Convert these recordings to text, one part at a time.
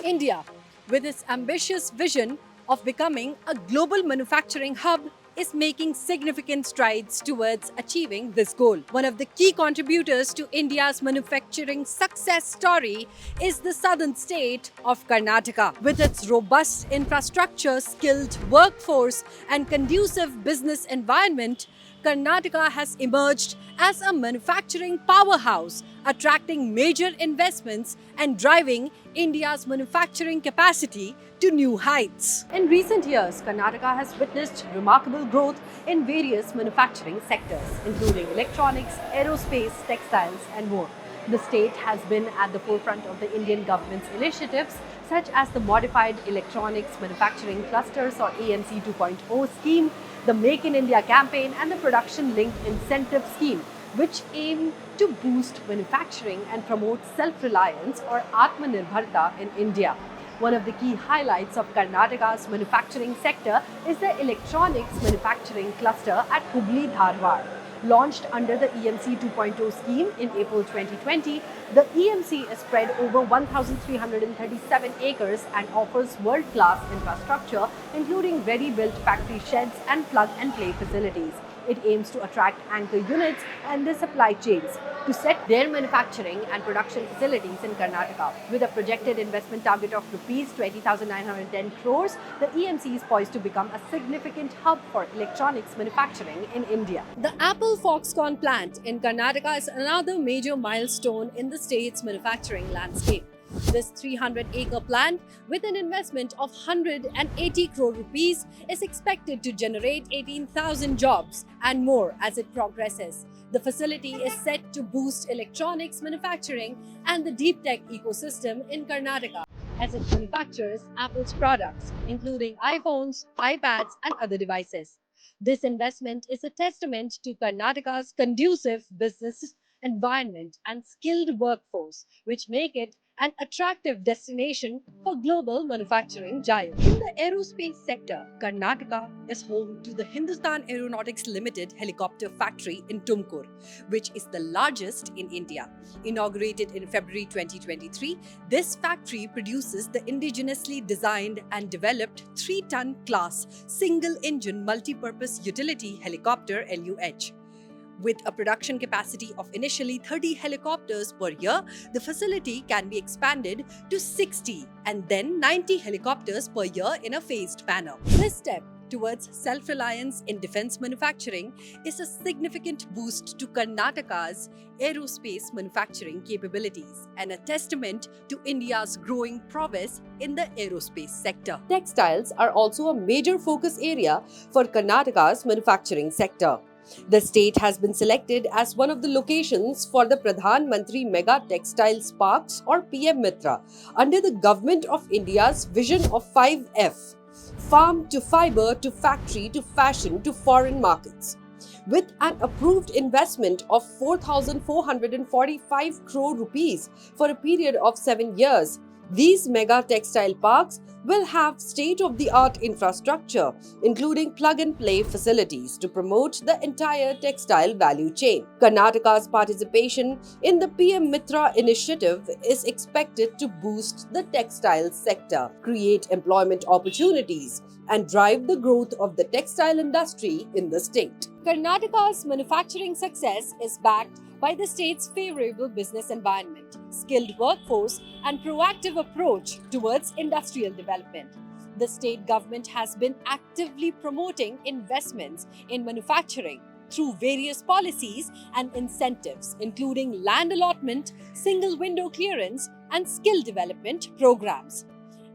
India, with its ambitious vision of becoming a global manufacturing hub, is making significant strides towards achieving this goal. One of the key contributors to India's manufacturing success story is the southern state of Karnataka. With its robust infrastructure, skilled workforce, and conducive business environment, Karnataka has emerged as a manufacturing powerhouse, attracting major investments and driving India's manufacturing capacity to new heights. In recent years, Karnataka has witnessed remarkable growth in various manufacturing sectors, including electronics, aerospace, textiles, and more. The state has been at the forefront of the Indian government's initiatives such as the Modified Electronics Manufacturing Clusters or AMC 2.0 scheme, the Make in India campaign, and the Production Linked Incentive Scheme, which aim to boost manufacturing and promote self-reliance or Atmanirbharta in India. One of the key highlights of Karnataka's manufacturing sector is the Electronics Manufacturing Cluster at Hubli, Dharwad. Launched under the EMC 2.0 scheme in April 2020, the EMC is spread over 1,337 acres and offers world-class infrastructure, including ready-built factory sheds and plug-and-play facilities. It aims to attract anchor units and their supply chains to set their manufacturing and production facilities in Karnataka. With a projected investment target of Rs 20,910 crores, the EMC is poised to become a significant hub for electronics manufacturing in India. The Apple Foxconn plant in Karnataka is another major milestone in the state's manufacturing landscape. This 300-acre plant, with an investment of 180 crore rupees, is expected to generate 18,000 jobs and more as it progresses. The facility is set to boost electronics manufacturing and the deep tech ecosystem in Karnataka, as it manufactures Apple's products, including iPhones, iPads, and other devices. This investment is a testament to Karnataka's conducive business environment and skilled workforce, which make it an attractive destination for global manufacturing giants. In the aerospace sector, Karnataka is home to the Hindustan Aeronautics Limited helicopter factory in Tumkur, which is the largest in India. Inaugurated in February 2023, this factory produces the indigenously designed and developed 3-ton class single-engine multi-purpose utility helicopter LUH. With a production capacity of initially 30 helicopters per year, the facility can be expanded to 60 and then 90 helicopters per year in a phased manner. This step towards self-reliance in defense manufacturing is a significant boost to Karnataka's aerospace manufacturing capabilities and a testament to India's growing prowess in the aerospace sector. Textiles are also a major focus area for Karnataka's manufacturing sector. The state has been selected as one of the locations for the Pradhan Mantri Mega Textiles Parks or PM Mitra under the Government of India's vision of 5F: farm to fiber to factory to fashion to foreign markets. With an approved investment of 4,445 crore rupees for a period of 7 years, these mega textile parks will have state-of-the-art infrastructure, including plug-and-play facilities to promote the entire textile value chain. Karnataka's participation in the PM Mitra initiative is expected to boost the textile sector, create employment opportunities, and drive the growth of the textile industry in the state. Karnataka's manufacturing success is backed by the state's favorable business environment, skilled workforce, and proactive approach towards industrial development. The state government has been actively promoting investments in manufacturing through various policies and incentives, including land allotment, single window clearance, and skill development programs.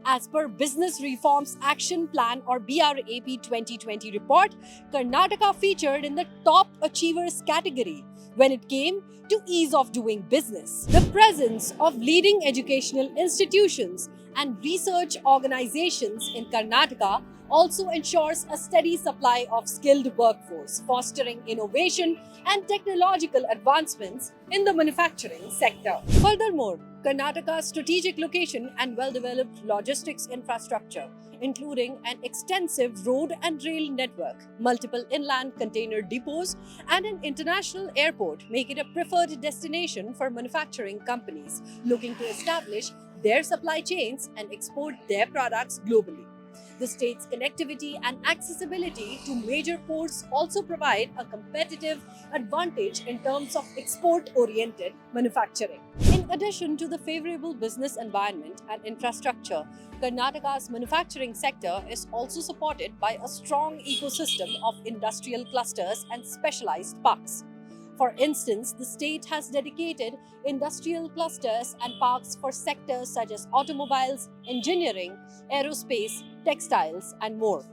As per Business Reforms Action Plan or BRAP 2020 report, Karnataka featured in the top achievers category when it came to ease of doing business. The presence of leading educational institutions and research organizations in Karnataka also ensures a steady supply of skilled workforce, fostering innovation and technological advancements in the manufacturing sector. Furthermore, Karnataka's strategic location and well-developed logistics infrastructure, including an extensive road and rail network, multiple inland container depots, and an international airport, make it a preferred destination for manufacturing companies looking to establish their supply chains and export their products globally. The state's connectivity and accessibility to major ports also provide a competitive advantage in terms of export oriented manufacturing. In addition to the favorable business environment and infrastructure, Karnataka's manufacturing sector is also supported by a strong ecosystem of industrial clusters and specialized parks. For instance, the state has dedicated industrial clusters and parks for sectors such as automobiles, engineering, aerospace, textiles, and more.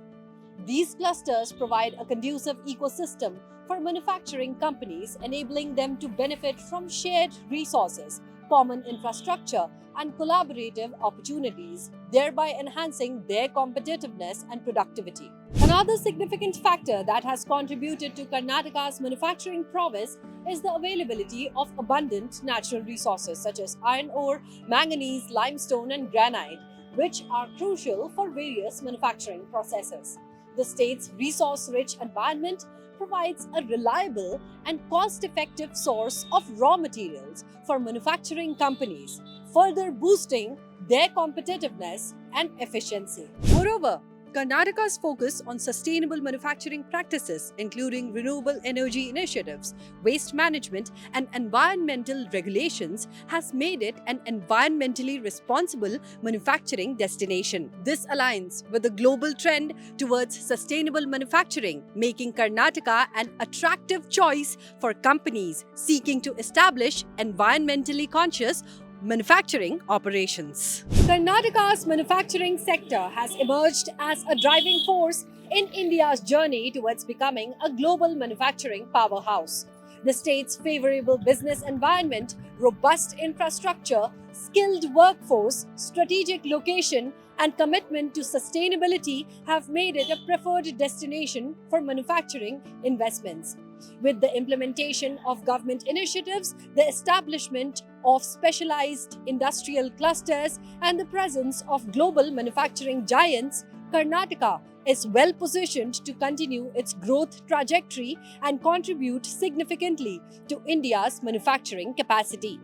These clusters provide a conducive ecosystem for manufacturing companies, enabling them to benefit from shared resources, common infrastructure, and collaborative opportunities, thereby enhancing their competitiveness and productivity. Another significant factor that has contributed to Karnataka's manufacturing prowess is the availability of abundant natural resources such as iron ore, manganese, limestone, and granite, which are crucial for various manufacturing processes. The state's resource-rich environment provides a reliable and cost-effective source of raw materials for manufacturing companies, further boosting their competitiveness and efficiency. Moreover, Karnataka's focus on sustainable manufacturing practices, including renewable energy initiatives, waste management, and environmental regulations, has made it an environmentally responsible manufacturing destination. This aligns with the global trend towards sustainable manufacturing, making Karnataka an attractive choice for companies seeking to establish environmentally conscious manufacturing operations. Karnataka's manufacturing sector has emerged as a driving force in India's journey towards becoming a global manufacturing powerhouse. The state's favorable business environment, robust infrastructure, skilled workforce, strategic location, and commitment to sustainability have made it a preferred destination for manufacturing investments. With the implementation of government initiatives, the establishment of specialized industrial clusters, and the presence of global manufacturing giants, Karnataka is well positioned to continue its growth trajectory and contribute significantly to India's manufacturing capacity.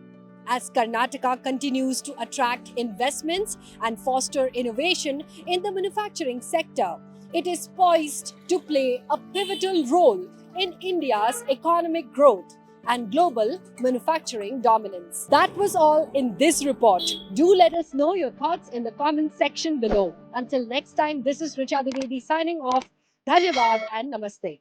As Karnataka continues to attract investments and foster innovation in the manufacturing sector, it is poised to play a pivotal role in India's economic growth and global manufacturing dominance. That was all in this report. Do let us know your thoughts in the comment section below. Until next time, this is Richa Dwivedi signing off. Dhanyavad and Namaste.